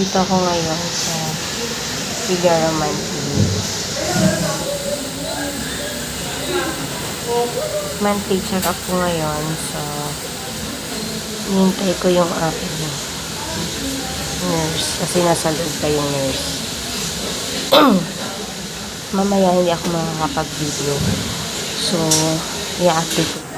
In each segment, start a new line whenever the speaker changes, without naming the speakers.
Dito ako ngayon sa Figaro Monthly. Monthly check-up ko ngayon. So, hintay ko yung aking nurse. Kasi nasa loob pa yung nurse. Mamaya hindi ako makakapag-video. So, i-update ko.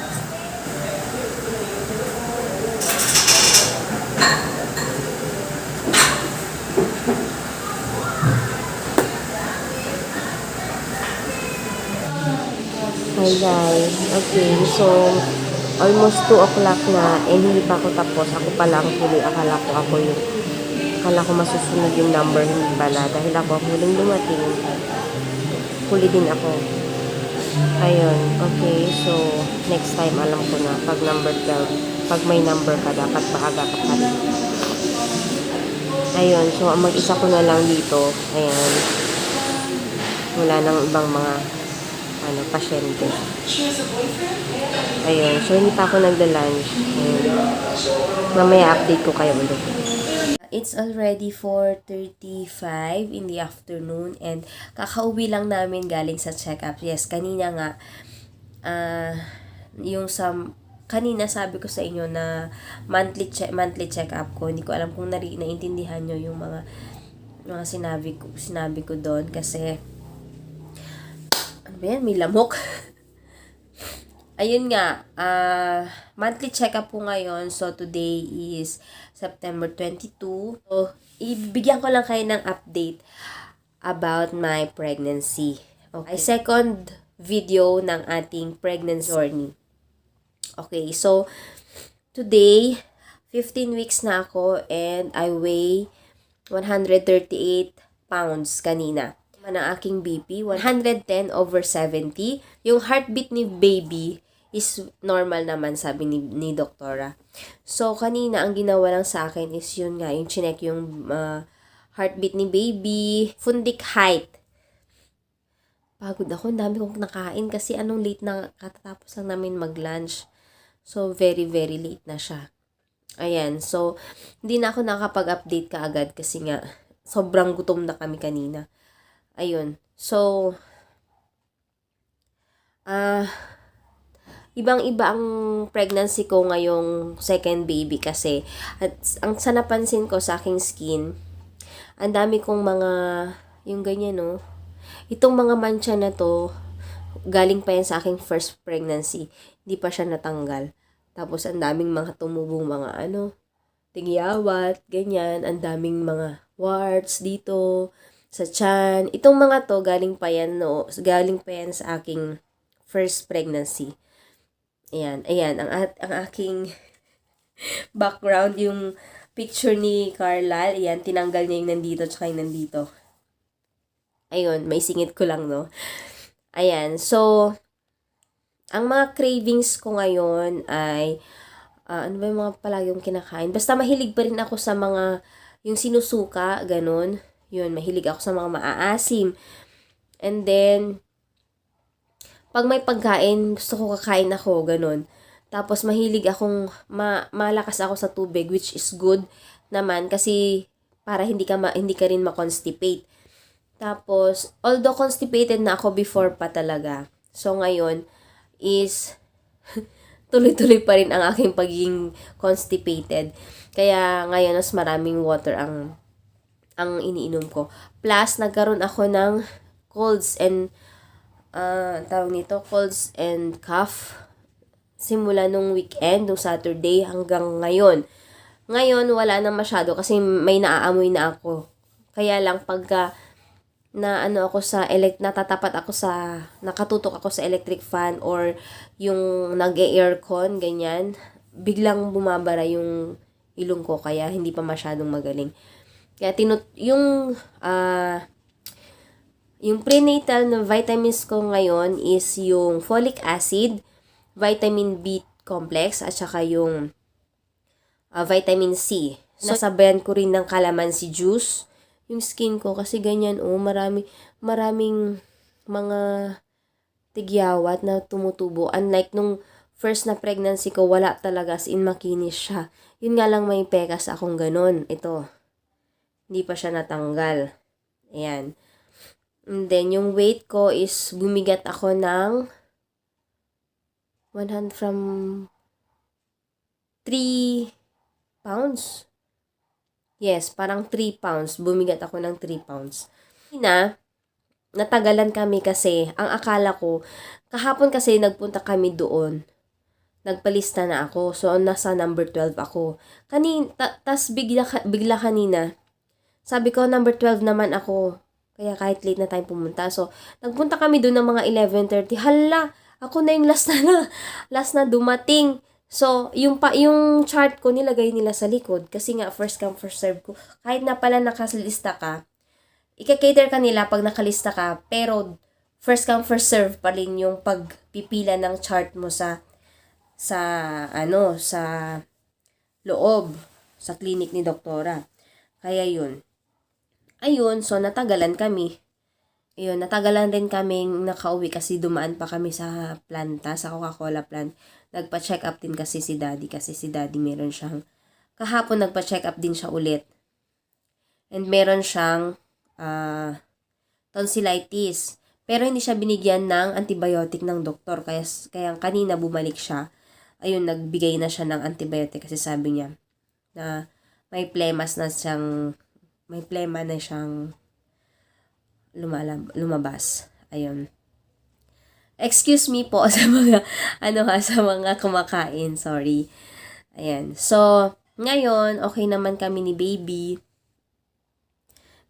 Hi guys. Okay, so almost 2 o'clock na and hindi pa ako tapos. Ako pala ang huli. Akala ko masusunod yung number. Hindi pala. Dahil ako ang huling dumating. Huli din ako. Ayun. Okay, so next time alam ko na. Pag number 12, pag may number ka, dapat maaga ka pa rin. Ayun. So mag-isa ko na lang dito. Ayan. Wala nang ibang mga pasyente. Ayun. So, hindi pa ako nagda-lunch. Mamaya update ko kayo ulit. It's already 4:35 in the afternoon and kakauwi lang namin galing sa check-up. Yes, kanina nga, kanina sabi ko sa inyo na monthly check-up ko. Hindi ko alam kung naintindihan nyo yung mga sinabi ko doon kasi may lamok. Ayun nga, monthly check-up po ngayon. So, today is September 22. So, ibigyan ko lang kayo ng update about my pregnancy. Okay, second video ng ating pregnancy journey. Okay, so, today, 15 weeks na ako and I weigh 138 pounds kanina. Ang aking BP, 110/70. Yung heartbeat ni baby is normal naman, sabi ni doktora. So, kanina, ang ginawa lang sa akin is yun nga, yung chinek yung heartbeat ni baby, fundic height. Pagod ako, dami kong nakain kasi late na, katatapos lang namin mag-lunch. So, very, very late na siya. Ayan, so, hindi na ako nakapag-update kaagad kasi nga, sobrang gutom na kami kanina. Ayun. So, ibang-iba ang pregnancy ko ngayong second baby kasi at ang sa napansin ko sa aking skin, ang dami kong mga, yung ganyan no, itong mga mancha na to, galing pa yan sa aking first pregnancy. Hindi pa siya natanggal. Tapos, ang daming mga tumubong mga tigyawat, ganyan. Ang daming mga warts dito sa tiyan. Itong mga to, galing pa yan sa aking first pregnancy. Ayan, ang aking background, yung picture ni Carla, ayan, tinanggal niya yung nandito, tsaka yung nandito. Ayun, may singit ko lang, no? Ayan, so, ang mga cravings ko ngayon ay, ano ba yung mga palagi yung kinakain? Basta mahilig pa rin ako sa mga, yung sinusuka, ganun. Yun, mahilig ako sa mga maaasim. And then, pag may pagkain, gusto ko kakain ako, ganun. Tapos, mahilig akong, malakas ako sa tubig, which is good naman, kasi para hindi ka rin ma-constipate. Tapos, although constipated na ako before pa talaga, so ngayon, is, tuloy-tuloy pa rin ang aking pagiging constipated. Kaya, ngayon, mas maraming water ang iniinom ko. Plus, nagkaroon ako ng colds and colds and cough simula nung weekend, nung Saturday hanggang ngayon. Ngayon, wala na masyado kasi may naaamoy na ako. Kaya lang pagka nakatutok ako sa electric fan or yung nag-aircon, ganyan, biglang bumabara yung ilong ko kaya hindi pa masyadong magaling. Kaya yung prenatal na vitamins ko ngayon is yung folic acid, vitamin B complex, at saka yung vitamin C. Nasabayan ko rin ng calamansi juice yung skin ko kasi ganyan maraming mga tigyawat na tumutubo. Unlike nung first na pregnancy ko, wala talaga, as in makinis siya. Yun nga lang may pekas akong ganun. Ito. Hindi pa siya natanggal. Ayan. And then, yung weight ko is bumigat ako ng 100 from 3 pounds. Yes, parang 3 pounds. Bumigat ako ng 3 pounds. Natagalan kami kasi ang akala ko, kahapon kasi nagpunta kami doon. Nagpalista na ako. So, nasa number 12 ako. Tas bigla kanina, sabi ko, number 12 naman ako. Kaya kahit late na tayo pumunta. So, nagpunta kami doon ng mga 11:30. Hala, ako na yung last na dumating. So, yung chart ko nilagay nila sa likod. Kasi nga, first come, first serve ko. Kahit na pala nakalista ka, ika-cater ka nila pag nakalista ka. Pero, first come, first serve pa rin yung pagpipila ng chart mo sa loob, sa clinic ni doktora. Kaya yun. Ayun, so natagalan kami. Ayun, natagalan rin kaming nakauwi kasi dumaan pa kami sa planta, sa Coca-Cola plant. Nagpa-check up din kasi si daddy meron siyang, kahapon nagpa-check up din siya ulit. And meron siyang tonsillitis. Pero hindi siya binigyan ng antibiotic ng doktor. Kaya kanina bumalik siya. Ayun, nagbigay na siya ng antibiotic kasi sabi niya na may plema na siyang lumabas. Ayun. Excuse me po sa mga sa mga kumakain, sorry. Ayan. So, ngayon okay naman kami ni baby.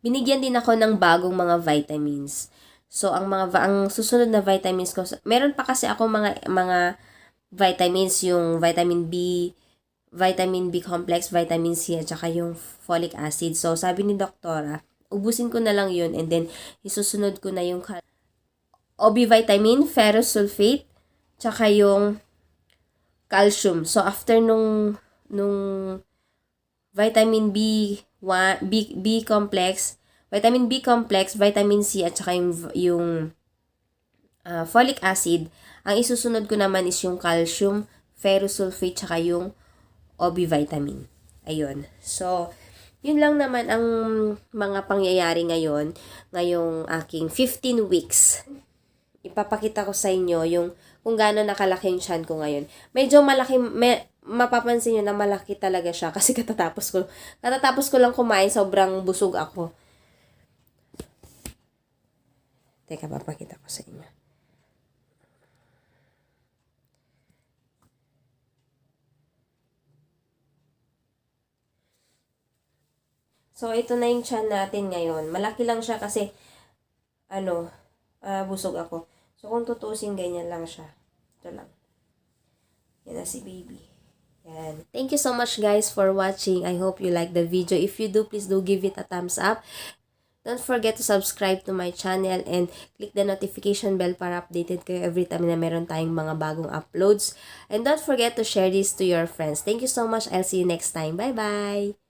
Binigyan din ako ng bagong mga vitamins. So, ang susunod na vitamins ko, meron pa kasi ako mga vitamins, yung vitamin B complex, vitamin C, at saka yung folic acid. So, sabi ni doktora, ubusin ko na lang yun, and then, isusunod ko na yung OB vitamin, ferrous sulfate, tsaka yung calcium. So, after nung vitamin B complex, vitamin C, at saka yung folic acid, ang isusunod ko naman is yung calcium, ferrous sulfate, tsaka yung OB vitamin. Ayun. So, yun lang naman ang mga pangyayari ngayong aking 15 weeks. Ipapakita ko sa inyo kung gaano nakalaki yung tiyan ko ngayon. Medyo malaki, mapapansin nyo na malaki talaga siya kasi katatapos ko lang kumain, sobrang busog ako. Teka, papakita ko sa inyo. So, ito na yung tiyan natin ngayon. Malaki lang siya kasi, busog ako. So, kung tutusin, ganyan lang siya. Ito lang. Yan na si baby. Yan. Thank you so much guys for watching. I hope you like the video. If you do, please do give it a thumbs up. Don't forget to subscribe to my channel and click the notification bell para updated kayo every time na meron tayong mga bagong uploads. And don't forget to share this to your friends. Thank you so much. I'll see you next time. Bye-bye!